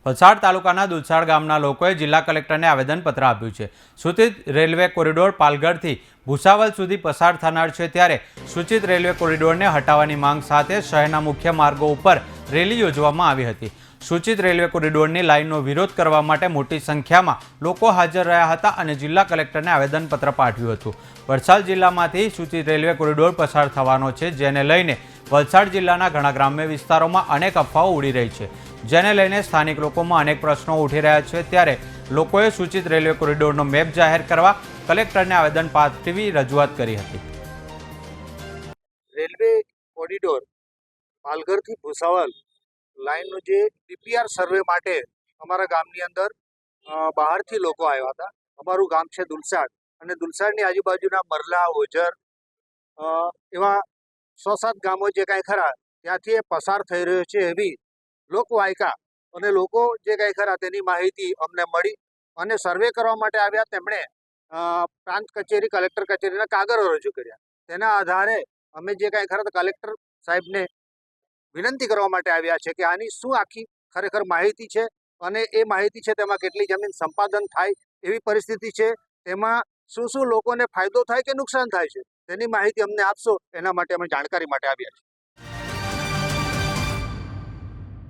વલસાડ તાલુકાના દુલસાડ ગામના લોકોએ જિલ્લા કલેક્ટરને આવેદનપત્ર આપ્યું છે. સૂચિત રેલવે કોરિડોર પાલઘરથી ભૂસાવલ સુધી પસાર થનાર છે, ત્યારે સૂચિત રેલવે કોરિડોરને હટાવવાની માંગ સાથે શહેરના મુખ્ય માર્ગો ઉપર રેલી યોજવામાં આવી હતી. સૂચિત રેલવે કોરિડોરની લાઇનનો વિરોધ કરવા માટે મોટી સંખ્યામાં લોકો હાજર રહ્યા હતા અને જિલ્લા કલેક્ટરને આવેદનપત્ર પાઠવ્યું હતું. વલસાડ જિલ્લામાંથી સૂચિત રેલવે કોરિડોર પસાર થવાનો છે, જેને લઈને વલસાડ જિલ્લાના ઘણા ગ્રામ્ય વિસ્તારોમાં અનેક અફવાઓ ઉડી રહી છે, જેને લઈને સ્થાનિક લોકોમાં અનેક પ્રશ્નો ઉઠી રહ્યા છે. ત્યારે લોકોએ સૂચિત રેલવે કોરિડોરનો મેપ જાહેર કરવા કલેક્ટરને આવેદન પાઠવી રજૂઆત કરી હતી. રેલવે કોરિડોર પાલઘરથી ભૂસાવલ લાઇનનું જે ડીપીઆર સર્વે માટે અમારા ગામની અંદર બહારથી લોકો આવ્યા હતા. અમારું ગામ છે દુલસાડ, અને દુલસાડની આજુબાજુના મરલા, ઓઝર એવા 6-7 ગામો જે કાંઈ ખરા ત્યાંથી એ પસાર થઈ રહ્યો છે એવી લોકવાયકા અને લોકો જે કાંઈ ખરા તેની માહિતી અમને મળી અને સર્વે કરવા માટે આવ્યા. તેમણે પ્રાંત કચેરી, કલેક્ટર કચેરીના કાગળો રજૂ કર્યા. તેના આધારે અમે જે કાંઈ ખરા કલેક્ટર સાહેબને વિનંતી કરવા માટે આવ્યા છે કે આની શું આખી ખરેખર માહિતી છે અને એ માહિતી છે તેમાં કેટલી જમીન સંપાદન થાય એવી પરિસ્થિતિ છે, તેમાં શું શું લોકોને ફાયદો થાય કે નુકસાન થાય છે તેની માહિતી અમને આપશો, એના માટે અમે જાણકારી માટે આવ્યા છીએ.